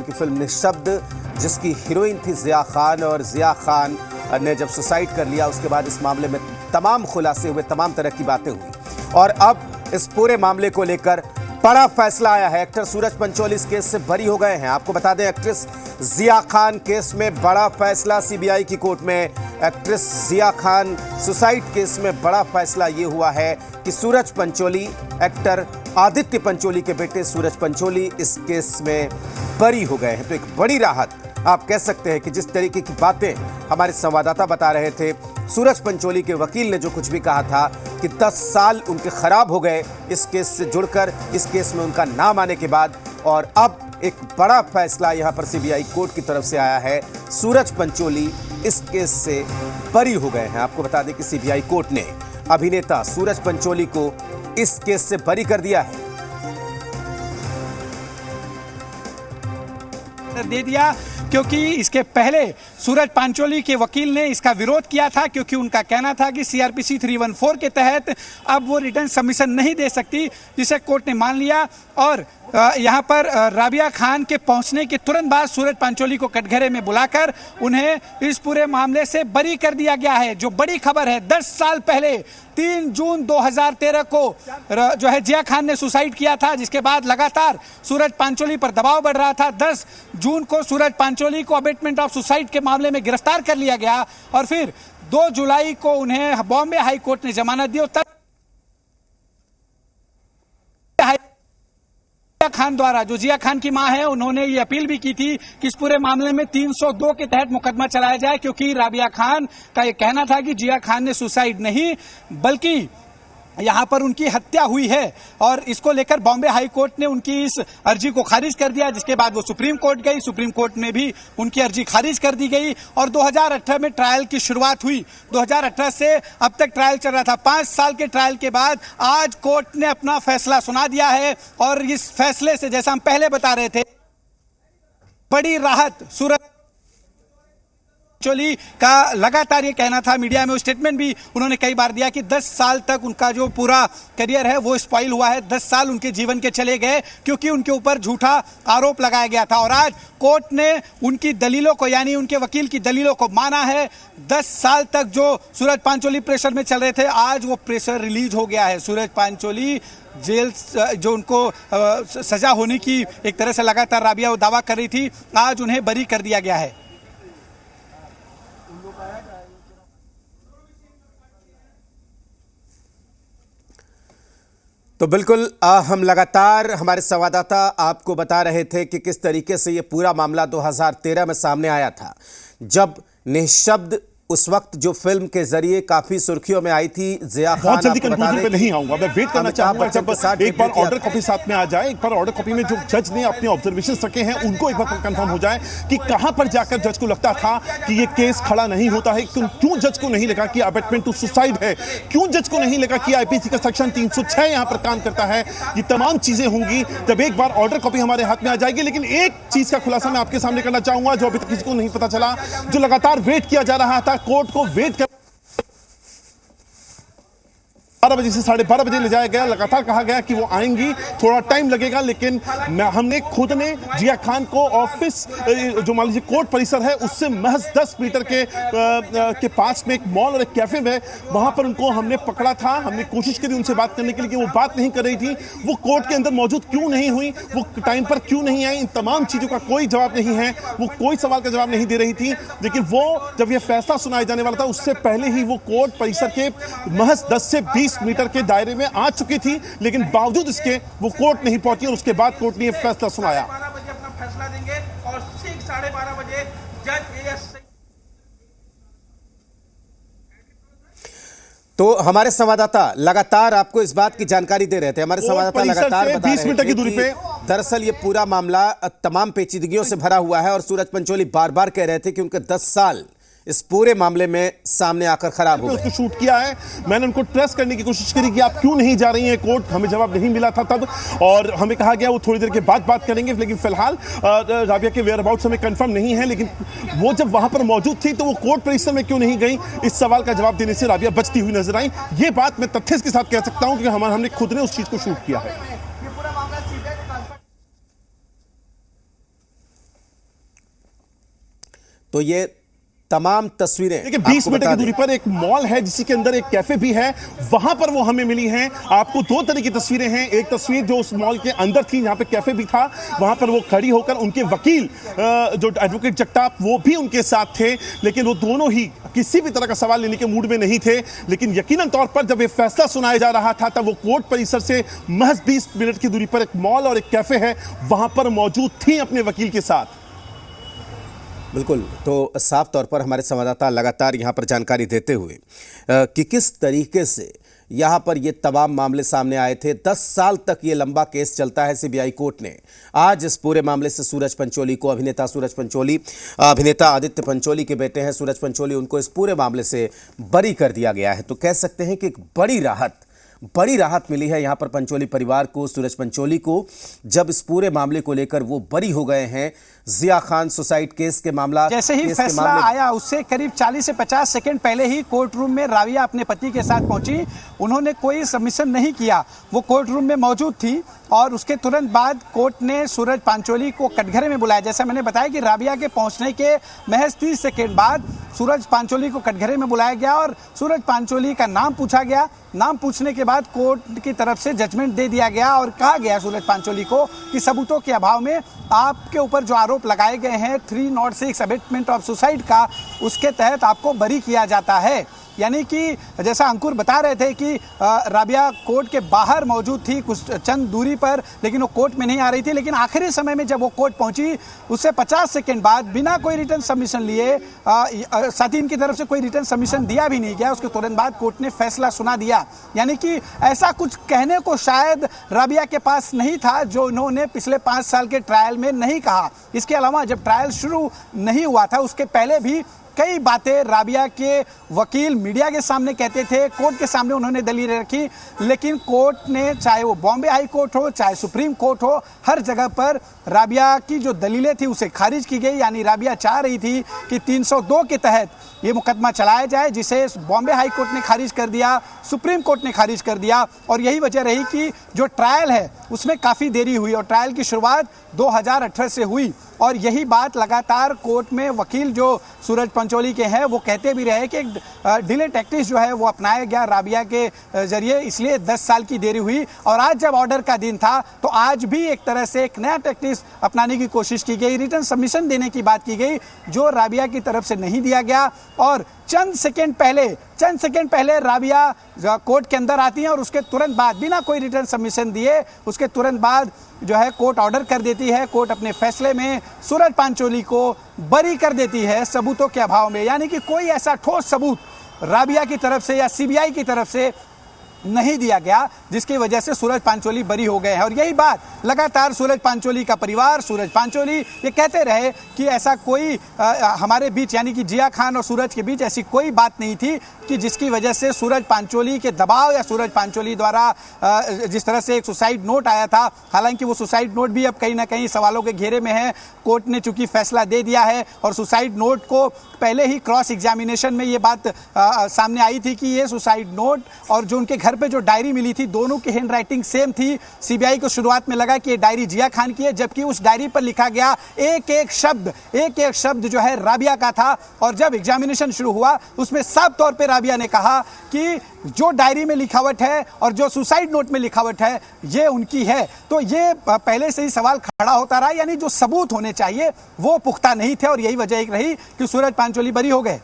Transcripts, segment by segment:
की फिल्म निःशब्द, जिसकी हीरोइन थी जिया खान, और जिया खान ने जब सुसाइड कर लिया उसके बाद इस मामले में तमाम खुलासे हुए, तमाम तरह की बातें हुई और अब इस पूरे मामले को लेकर बड़ा फैसला आया है। एक्टर सूरज पंचोली इस केस से बरी हो गए हैं। आपको बता दें, एक्ट्रेस जिया खान केस में बड़ा फैसला सीबीआई की कोर्ट में। एक्ट्रेस जिया खान सुसाइड केस में बड़ा फैसला ये हुआ है कि सूरज पंचोली, एक्टर आदित्य पंचोली के बेटे सूरज पंचोली इस केस में बरी हो गए हैं। तो एक बड़ी राहत आप कह सकते हैं कि जिस तरीके की बातें हमारे संवाददाता बता रहे थे, सूरज पंचोली के वकील ने जो कुछ भी कहा था कि 10 साल उनके खराब हो गए इस केस से जुड़कर, इस केस में उनका नाम आने के बाद, और अब एक बड़ा फैसला यहां पर सीबीआई कोर्ट की तरफ से आया है। सूरज पंचोली इस केस से बरी हो गए हैं। आपको बता दें कि सीबीआई कोर्ट ने अभिनेता सूरज पंचोली को इस केस से बरी कर दिया है। दे दिया क्योंकि इसके पहले सूरज पंचोली के वकील ने इसका विरोध किया था, क्योंकि उनका कहना था कि सीआरपीसी 314 के तहत अब वो रिटर्न सबमिशन नहीं दे सकती, जिसे कोर्ट ने मान लिया। और यहाँ पर राबिया खान के पहुंचने के तुरंत बाद सूरज पंचोली को कटघरे में बुलाकर उन्हें इस पूरे मामले से बरी कर दिया गया है। जो बड़ी खबर है, 10 साल पहले 3 जून 2013 को जो है जिया खान ने सुसाइड किया था, जिसके बाद लगातार सूरज पंचोली पर दबाव बढ़ रहा था। 10 जून को सूरज पंचोली को अबेटमेंट ऑफ सुसाइड के मामले में गिरफ्तार कर लिया गया और फिर 2 जुलाई को उन्हें बॉम्बे हाई कोर्ट ने जमानत दी। तब जिया खान द्वारा, जो जिया खान की मां है, उन्होंने ये अपील भी की थी कि इस पूरे मामले में 302 के तहत मुकदमा चलाया जाए, क्योंकि राबिया खान का ये कहना था कि जिया खान ने सुसाइड नहीं बल्कि यहां पर उनकी हत्या हुई है। और इसको लेकर बॉम्बे हाई कोर्ट ने उनकी इस अर्जी को खारिज कर दिया, जिसके बाद वो सुप्रीम कोर्ट गई। सुप्रीम कोर्ट में भी उनकी अर्जी खारिज कर दी गई और 2018 में ट्रायल की शुरुआत हुई। 2018 से अब तक ट्रायल चल रहा था। 5 साल के ट्रायल के बाद आज कोर्ट ने अपना फैसला सुना दिया है और इस फैसले से, जैसा हम पहले बता रहे थे, बड़ी राहत सूरज पंचोली का लगातार ये कहना था, मीडिया में स्टेटमेंट भी उन्होंने कई बार दिया कि 10 साल तक उनका जो पूरा करियर है वो स्पॉइल हुआ है। 10 साल उनके जीवन के चले गए क्योंकि उनके ऊपर झूठा आरोप लगाया गया था और आज कोर्ट ने उनकी दलीलों को, यानी उनके वकील की दलीलों को माना है। 10 साल तक जो सूरज पंचोली प्रेशर में चल रहे थे, आज वो प्रेशर रिलीज हो गया है। सूरज पंचोली जेल, जो उनको सजा होने की एक तरह से लगातार राबिया वो दावा कर रही थी, आज उन्हें बरी कर दिया गया है। तो बिल्कुल हम लगातार, हमारे संवाददाता आपको बता रहे थे कि किस तरीके से ये पूरा मामला 2013 में सामने आया था, जब निःशब्द उस वक्त जो फिल्म के जरिए काफी सुर्खियों में आई थी। जिया खान, बहुत जल्दी कंक्लूजन पे नहीं आऊंगा, मैं वेट करना चाहूंगा जब एक बार ऑर्डर कॉपी साथ में आ जाए। एक बार ऑर्डर कॉपी में जो जज ने अपने ऑब्जर्वेशन रखे हैं उनको एक बार कंफर्म हो जाए कि कहां पर जाकर जज को लगता था कि ये केस खड़ा नहीं होता है। क्यों जज को नहीं लगा कि अबेटमेंट टू सुसाइड है, क्यों जज को नहीं लगा कि आईपीसी का सेक्शन 306 यहां पर काम करता है। ये तमाम चीजें होंगी जब एक बार ऑर्डर कॉपी हमारे हाथ में आ जाएगी। लेकिन एक चीज का खुलासा मैं आपके सामने करना चाहूंगा जो अभी तक किसी को नहीं पता चला, जो लगातार वेट किया जा रहा था, कोर्ट को वेट 12 बजे से 12:30 बजे ले जाया गया। लगातार कहा गया कि वो आएंगी, थोड़ा टाइम लगेगा, लेकिन हमने खुद ने जिया खान को ऑफिस, जो मान लीजिए कोर्ट परिसर है, उससे महज 10 मीटर के पास में एक मॉल और एक कैफे में, वहां पर उनको हमने पकड़ा था। हमने कोशिश करी उनसे बात करने के लिए, वो बात नहीं कर रही थी। वो कोर्ट के अंदर मौजूद क्यों नहीं हुई, वो टाइम पर क्यों नहीं आई, इन तमाम चीजों का कोई जवाब नहीं है। वो कोई सवाल का जवाब नहीं दे रही थी। लेकिन वो जब यह फैसला सुनाया जाने वाला था, उससे पहले ही वो कोर्ट परिसर के महज 10 से 20 मीटर के दायरे में आ चुकी थी, लेकिन बावजूद इसके वो कोर्ट नहीं पहुंची और उसके बाद कोर्ट ने यह फैसला सुनाया। 12 बजे अपना फैसला देंगे और ठीक 12:30 बजे जज तो हमारे संवाददाता लगातार आपको इस बात की जानकारी दे रहे थे। हमारे संवाददाता लगातार बता 20 मीटर की दूरी पे दरअसल ये पूरा मामला तमाम पेचीदगियों से भरा हुआ है और सूरज पंचोली बार बार कह रहे थे कि उनके 10 साल इस पूरे मामले में सामने आकर खराब हो गए। उसको शूट किया है। मैंने उनको ट्रेस करने की कोशिश करी कि आप क्यों नहीं जा रही हैं कोर्ट, हमें जवाब नहीं मिला था तब, और हमें कहा गया वो थोड़ी देर के बाद बात करेंगे। लेकिन फिलहाल राबिया के वेयर अबाउट्स हमें कंफर्म नहीं है, लेकिन वो जब वहां पर मौजूद थी तो वो कोर्ट परिसर में क्यों नहीं गई, इस सवाल का जवाब देने से राबिया बचती हुई नजर आई। ये बात मैं तथ्य के साथ कह सकता हूं कि हमने खुद ने उस चीज को शूट किया है। तो ये तमाम तस्वीरें देखिए 20 आपको मीटर बता की दें। दूरी पर एक मॉल है जिसके अंदर एक कैफे भी है, वहां पर वो हमें मिली हैं। आपको दो तरह की तस्वीरें हैं। एक तस्वीर जो उस मॉल के अंदर थी, जहां पे कैफे भी था, वहां पर वो खड़ी होकर उनके वकील जो एडवोकेट जगताप, वो भी उनके साथ थे, लेकिन वो दोनों ही किसी भी तरह का सवाल लेने के मूड में नहीं थे। लेकिन यकीनन तौर पर जब ये फैसला सुनाया जा रहा था, तब वो कोर्ट परिसर से महज 20 मिनट की दूरी पर एक मॉल और एक कैफे है, वहां पर मौजूद थी अपने वकील के साथ। बिल्कुल, तो साफ तौर पर हमारे संवाददाता लगातार यहाँ पर जानकारी देते हुए कि किस तरीके से यहाँ पर ये तमाम मामले सामने आए थे। 10 साल तक ये लंबा केस चलता है। सीबीआई कोर्ट ने आज इस पूरे मामले से सूरज पंचोली को, अभिनेता सूरज पंचोली, अभिनेता आदित्य पंचोली के बेटे हैं सूरज पंचोली, उनको इस पूरे मामले से बरी कर दिया गया है। तो कह सकते हैं कि एक बड़ी राहत मिली है यहाँ पर पंचोली परिवार को, सूरज पंचोली को, जब इस पूरे मामले को लेकर वो बरी हो गए हैं। जिया खान सुसाइड केस के मामला, जैसे ही फैसला आया उससे करीब 40 से 50 सेकंड पहले ही कोर्ट रूम में राबिया अपने पति के साथ पहुंची। उन्होंने कोई सबमिशन नहीं किया, वो कोर्ट रूम में मौजूद थी और उसके तुरंत बाद कोर्ट ने सूरज पंचोली को कटघरे में बुलाया। जैसा मैंने बताया कि राबिया के पहुंचने के महज 30 सेकंड बाद सूरज पंचोली को कटघरे में बुलाया गया और सूरज पंचोली का नाम पूछा गया। नाम पूछने के बाद कोर्ट की तरफ से जजमेंट दे दिया गया और कहा गया सूरज पंचोली को कि सबूतों के अभाव में आपके ऊपर जो आरोप लगाए गए हैं 306 अबेटमेंट ऑफ सुसाइड का, उसके तहत आपको बरी किया जाता है। यानी कि जैसा अंकुर बता रहे थे कि राबिया कोर्ट के बाहर मौजूद थी कुछ चंद दूरी पर, लेकिन वो कोर्ट में नहीं आ रही थी। लेकिन आखिरी समय में जब वो कोर्ट पहुंची उससे 50 सेकंड बाद बिना कोई रिटर्न सबमिशन लिए, साथ ही इनकी तरफ से कोई रिटर्न सबमिशन दिया भी नहीं गया, उसके तुरंत बाद कोर्ट ने फैसला सुना दिया। यानी कि ऐसा कुछ कहने को शायद राबिया के पास नहीं था जो उन्होंने पिछले 5 साल के ट्रायल में नहीं कहा। इसके अलावा जब ट्रायल शुरू नहीं हुआ था उसके पहले भी कई बातें राबिया के वकील मीडिया के सामने कहते थे, कोर्ट के सामने उन्होंने दलीलें रखी, लेकिन कोर्ट ने, चाहे वो बॉम्बे हाई कोर्ट हो चाहे सुप्रीम कोर्ट हो, हर जगह पर राबिया की जो दलीलें थी उसे खारिज की गई। यानी राबिया चाह रही थी कि 302 के तहत ये मुकदमा चलाया जाए, जिसे बॉम्बे हाई कोर्ट ने खारिज कर दिया, सुप्रीम कोर्ट ने खारिज कर दिया। और यही वजह रही कि जो ट्रायल है उसमें काफ़ी देरी हुई और ट्रायल की शुरुआत 2018 से हुई। और यही बात लगातार कोर्ट में वकील जो सूरज पंचोली के हैं वो कहते भी रहे कि एक डिले टैक्टिक्स जो है वो अपनाया गया राबिया के जरिए, इसलिए 10 साल की देरी हुई। और आज जब ऑर्डर का दिन था तो आज भी एक तरह से एक नया टैक्टिक्स अपनाने की कोशिश की गई, रिटर्न सबमिशन देने की बात की गई जो राबिया की तरफ से नहीं दिया गया। और चंद सेकंड पहले राबिया कोर्ट के अंदर आती हैं और उसके तुरंत बाद बिना कोई रिटर्न सबमिशन दिए उसके तुरंत बाद जो है कोर्ट ऑर्डर कर देती है। कोर्ट अपने फैसले में सूरज पंचोली को बरी कर देती है सबूतों के अभाव में। यानी कि कोई ऐसा ठोस सबूत राबिया की तरफ से या सीबीआई की तरफ से नहीं दिया गया जिसकी वजह से सूरज पंचोली बरी हो गए हैं। और यही बात लगातार सूरज पंचोली का परिवार, सूरज पंचोली ये कहते रहे कि ऐसा कोई हमारे बीच, यानी कि जिया खान और सूरज के बीच ऐसी कोई बात नहीं थी कि जिसकी वजह से सूरज पंचोली के दबाव या सूरज पंचोली द्वारा जिस तरह से एक सुसाइड नोट आया था। हालांकि वो सुसाइड नोट भी अब कहीं ना कहीं सवालों के घेरे में है। कोर्ट ने चूंकि फैसला दे दिया है और सुसाइड नोट को पहले ही क्रॉस एग्जामिनेशन में ये बात सामने आई थी कि ये सुसाइड नोट और जो उनके घर पे जो डायरी मिली थी दोनों की हैंड राइटिंग सेम थी। सीबीआई को शुरुआत में लगा कि ये डायरी जिया खान की है, जबकि उस डायरी पर लिखा गया एक एक शब्द जो है राबिया का था। और जब एग्जामिनेशन शुरू हुआ उसमें साफ तौर पे राबिया ने कहा कि जो डायरी में लिखावट है और जो सुसाइड नोट में लिखावट है ये उनकी है। तो ये पहले से ही सवाल खड़ा होता रहा, यानी जो सबूत होने चाहिए वो पुख्ता नहीं थे और यही वजह एक रही कि सूरज पंचोली बरी हो गए।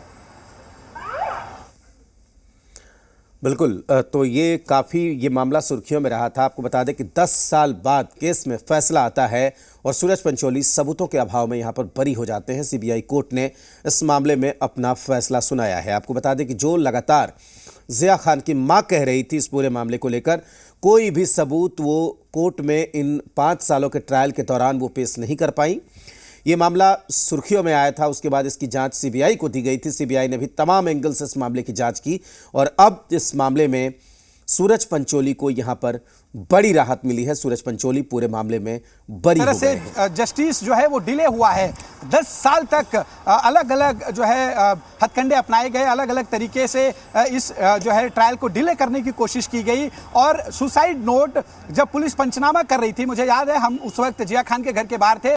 बिल्कुल, तो ये मामला सुर्खियों में रहा था। आपको बता दें कि 10 साल बाद केस में फैसला आता है और सूरज पंचोली सबूतों के अभाव में यहां पर बरी हो जाते हैं। सीबीआई कोर्ट ने इस मामले में अपना फैसला सुनाया है। आपको बता दें कि जो लगातार जिया खान की मां कह रही थी इस पूरे मामले को लेकर, कोई भी सबूत वो कोर्ट में इन 5 सालों के ट्रायल के दौरान वो पेश नहीं कर पाई। ये मामला सुर्खियों में आया था, उसके बाद इसकी जांच सीबीआई को दी गई थी। सीबीआई ने भी तमाम एंगल से इस मामले की जांच की और अब इस मामले में सूरज पंचोली को यहां पर बड़ी राहत मिली है। सूरज पंचोली पूरे मामले में बरी हो गए हैं। जस्टिस जो है वो डिले हुआ है। 10 साल तक अलग अलग जो है हथकंडे अपनाए गए, अलग अलग तरीके से इस जो है ट्रायल को डिले करने की कोशिश की गई। और सुसाइड नोट जब पुलिस पंचनामा कर रही थी, मुझे याद है हम उस वक्त जिया खान के घर के बाहर थे,